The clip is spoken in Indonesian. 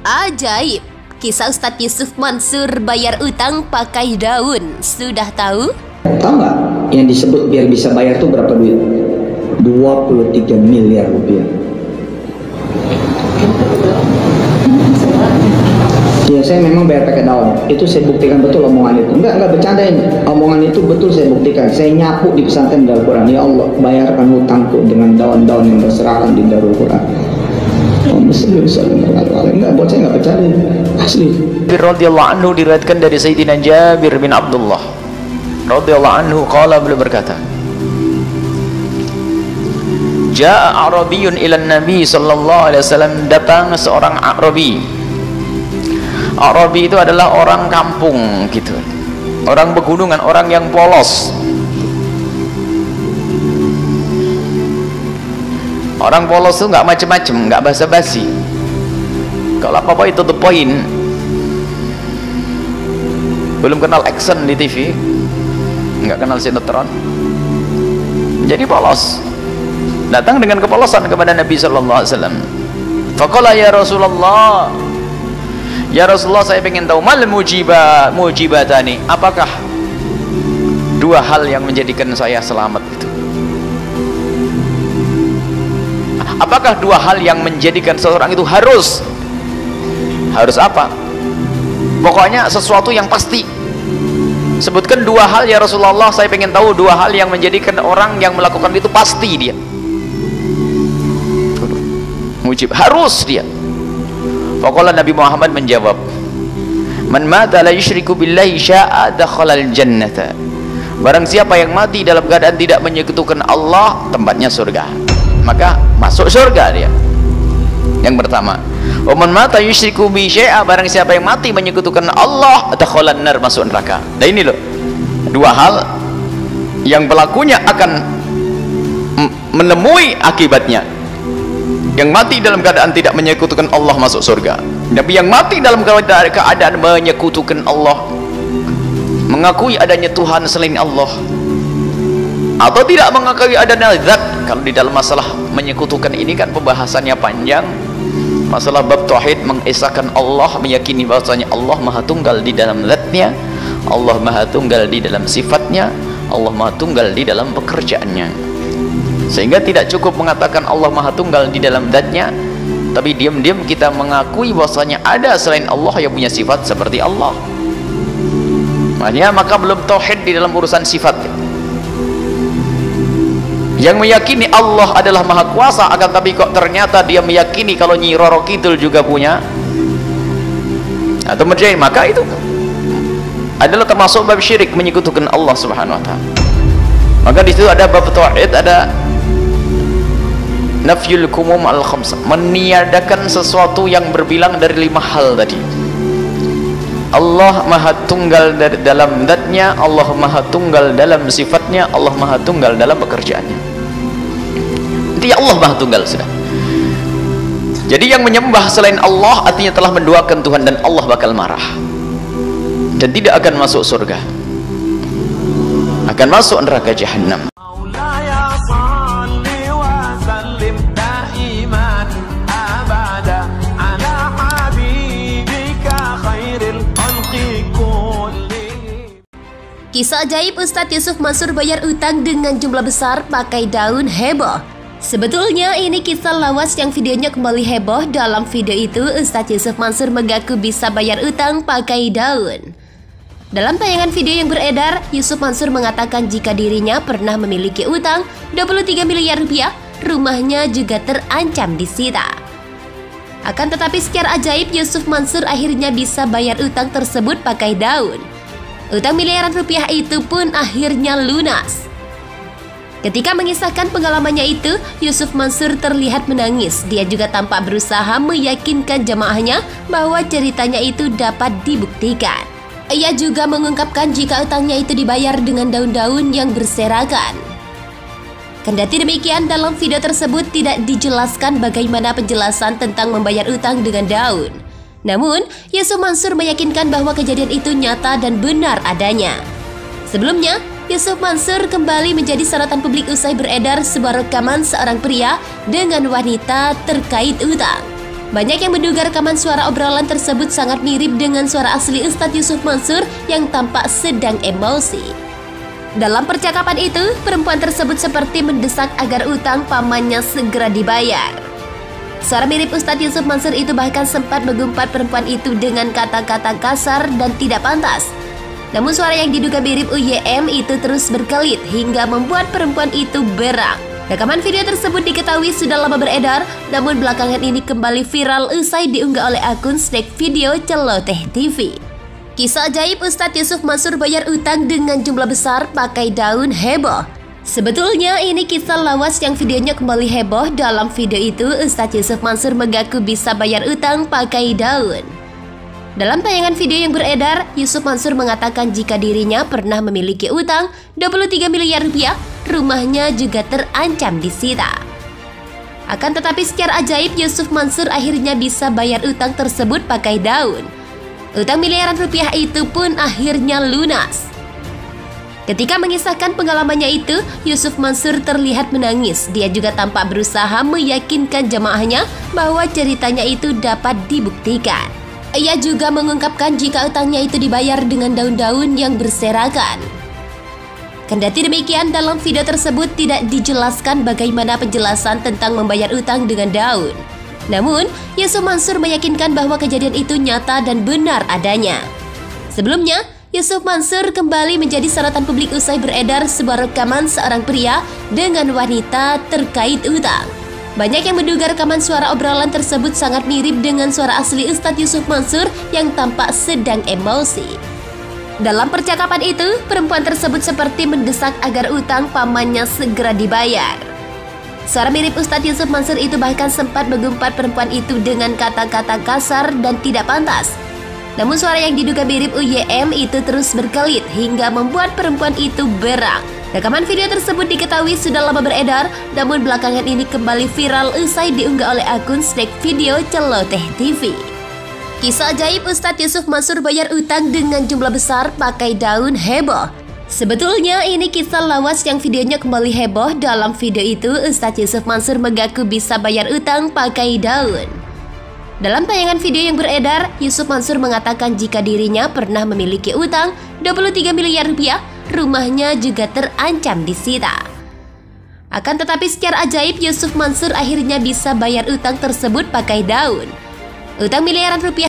Ajaib, kisah Ustadz Yusuf Mansur bayar utang pakai daun. Sudah tahu? Tahu nggak yang disebut biar bisa bayar tuh berapa duit? 23 miliar rupiah. Ya, saya memang bayar pakai daun. Itu saya buktikan betul omongan itu. Enggak bercandain. Omongan itu betul saya buktikan. Saya nyapu di pesantren Darul Quran. Ya Allah, bayarkan hutangku dengan daun-daun yang berserakan di Darul Quran. Enggak, buat saya enggak bercanda. Asli. Radhiyallahu anhu diriwayatkan dari Sayyidina Jabir bin Abdullah radhiyallahu anhu qala, beliau berkata, Ja'a A'rabiyun ila Nabi sallallahu alaihi wasallam, datang seorang A'rabi. A'rabi itu adalah orang kampung gitu, orang pegunungan, orang yang polos. Orang polos itu nggak macem-macem, nggak basa-basi. Kalau apa-apa itu the point. Belum kenal action di TV, nggak kenal sinetron, jadi polos. Datang dengan kepolosan kepada Nabi sallallahu alaihi wasallam. Faqala ya Rasulullah, ya Rasulullah, saya ingin tahu mal mujibatani, apakah dua hal yang menjadikan saya selamat itu? Apakah dua hal yang menjadikan seseorang itu harus apa? Pokoknya sesuatu yang pasti. Sebutkan dua hal ya Rasulullah, saya ingin tahu dua hal yang menjadikan orang yang melakukan itu pasti dia mujib, harus dia. Faqala Nabi Muhammad menjawab, man mata la yusyriku billahi sya'a dakhalal jannata. Barang siapa yang mati dalam keadaan tidak menyekutukan Allah, tempatnya surga, maka masuk surga dia. Yang pertama, wa man mata yusyriku bi syai'a, barang siapa yang mati menyekutukan Allah, dakhalan nar, masuk neraka. Nah ini loh, dua hal yang pelakunya akan menemui akibatnya. Yang mati dalam keadaan tidak menyekutukan Allah masuk surga. Tapi yang mati dalam keadaan menyekutukan Allah, mengakui adanya Tuhan selain Allah, atau tidak mengakui adanya zat. Kalau di dalam masalah menyekutukan ini kan pembahasannya panjang. Masalah bab tauhid, mengesahkan Allah, meyakini bahwasanya Allah Maha Tunggal di dalam zatnya, Allah Maha Tunggal di dalam sifatnya, Allah Maha Tunggal di dalam pekerjaannya. Sehingga tidak cukup mengatakan Allah Maha Tunggal di dalam zatnya, tapi diam-diam kita mengakui bahwasanya ada selain Allah yang punya sifat seperti Allah. Makanya maka belum tauhid di dalam urusan sifat. Yang meyakini Allah adalah Maha Kuasa, akan tapi kok ternyata dia meyakini kalau Nyi Roro Kidul juga punya atau menjadi, maka itu adalah termasuk bab syirik, menyekutukan Allah Subhanahu wa taala. Maka di situ ada bab tauhid, ada nafyul kumum al khamsah, meniadakan sesuatu yang berbilang dari 5 hal tadi. Allah Maha Tunggal dalam zatnya, Allah Maha Tunggal dalam sifatnya, Allah Maha Tunggal dalam pekerjaannya. Intinya Allah Maha Tunggal sudah. Jadi yang menyembah selain Allah artinya telah menduakan Tuhan, dan Allah bakal marah dan tidak akan masuk surga, akan masuk neraka jahanam. Kisah ajaib Ustadz Yusuf Mansur bayar utang dengan jumlah besar pakai daun heboh. Sebetulnya ini kisah lawas yang videonya kembali heboh. Dalam video itu Ustadz Yusuf Mansur mengaku bisa bayar utang pakai daun. Dalam tayangan video yang beredar, Yusuf Mansur mengatakan jika dirinya pernah memiliki utang 23 miliar rupiah, rumahnya juga terancam disita. Akan tetapi secara ajaib Yusuf Mansur akhirnya bisa bayar utang tersebut pakai daun. Utang miliaran rupiah itu pun akhirnya lunas. Ketika mengisahkan pengalamannya itu, Yusuf Mansur terlihat menangis. Dia juga tampak berusaha meyakinkan jamaahnya bahwa ceritanya itu dapat dibuktikan. Ia juga mengungkapkan jika utangnya itu dibayar dengan daun-daun yang berserakan. Kendati demikian, dalam video tersebut tidak dijelaskan bagaimana penjelasan tentang membayar utang dengan daun. Namun, Yusuf Mansur meyakinkan bahwa kejadian itu nyata dan benar adanya. Sebelumnya, Yusuf Mansur kembali menjadi sorotan publik usai beredar sebuah rekaman seorang pria dengan wanita terkait utang. Banyak yang menduga rekaman suara obrolan tersebut sangat mirip dengan suara asli Ustadz Yusuf Mansur yang tampak sedang emosi. Dalam percakapan itu, perempuan tersebut seperti mendesak agar utang pamannya segera dibayar. Suara mirip Ustadz Yusuf Mansur itu bahkan sempat mengumpat perempuan itu dengan kata-kata kasar dan tidak pantas. Namun suara yang diduga mirip UYM itu terus berkelit hingga membuat perempuan itu berang. Rekaman video tersebut diketahui sudah lama beredar, namun belakangan ini kembali viral usai diunggah oleh akun Snack Video Celoteh TV. Kisah ajaib Ustadz Yusuf Mansur bayar utang dengan jumlah besar pakai daun heboh. Sebetulnya ini kisah lawas yang videonya kembali heboh. Dalam video itu Ustadz Yusuf Mansur mengaku bisa bayar utang pakai daun. Dalam tayangan video yang beredar, Yusuf Mansur mengatakan jika dirinya pernah memiliki utang 23 miliar rupiah, rumahnya juga terancam disita. Akan tetapi secara ajaib Yusuf Mansur akhirnya bisa bayar utang tersebut pakai daun. Utang miliaran rupiah itu pun akhirnya lunas. Ketika mengisahkan pengalamannya itu, Yusuf Mansur terlihat menangis. Dia juga tampak berusaha meyakinkan jamaahnya bahwa ceritanya itu dapat dibuktikan. Ia juga mengungkapkan jika utangnya itu dibayar dengan daun-daun yang berserakan. Kendati demikian, dalam video tersebut tidak dijelaskan bagaimana penjelasan tentang membayar utang dengan daun. Namun, Yusuf Mansur meyakinkan bahwa kejadian itu nyata dan benar adanya. Sebelumnya, Yusuf Mansur kembali menjadi sorotan publik usai beredar sebuah rekaman seorang pria dengan wanita terkait utang. Banyak yang menduga rekaman suara obrolan tersebut sangat mirip dengan suara asli Ustadz Yusuf Mansur yang tampak sedang emosi. Dalam percakapan itu, perempuan tersebut seperti mendesak agar utang pamannya segera dibayar. Suara mirip Ustadz Yusuf Mansur itu bahkan sempat mengumpat perempuan itu dengan kata-kata kasar dan tidak pantas. Namun suara yang diduga mirip UYM itu terus berkelit hingga membuat perempuan itu berang. Rekaman video tersebut diketahui sudah lama beredar, namun belakangan ini kembali viral usai diunggah oleh akun Snack Video Celoteh TV. Kisah ajaib Ustadz Yusuf Mansur bayar utang dengan jumlah besar pakai daun heboh. Sebetulnya ini kisah lawas yang videonya kembali heboh. Dalam video itu Ustadz Yusuf Mansur mengaku bisa bayar utang pakai daun. Dalam tayangan video yang beredar, Yusuf Mansur mengatakan jika dirinya pernah memiliki utang 23 miliar rupiah, rumahnya juga terancam disita. Akan tetapi secara ajaib Yusuf Mansur akhirnya bisa bayar utang tersebut pakai daun. Utang miliaran rupiah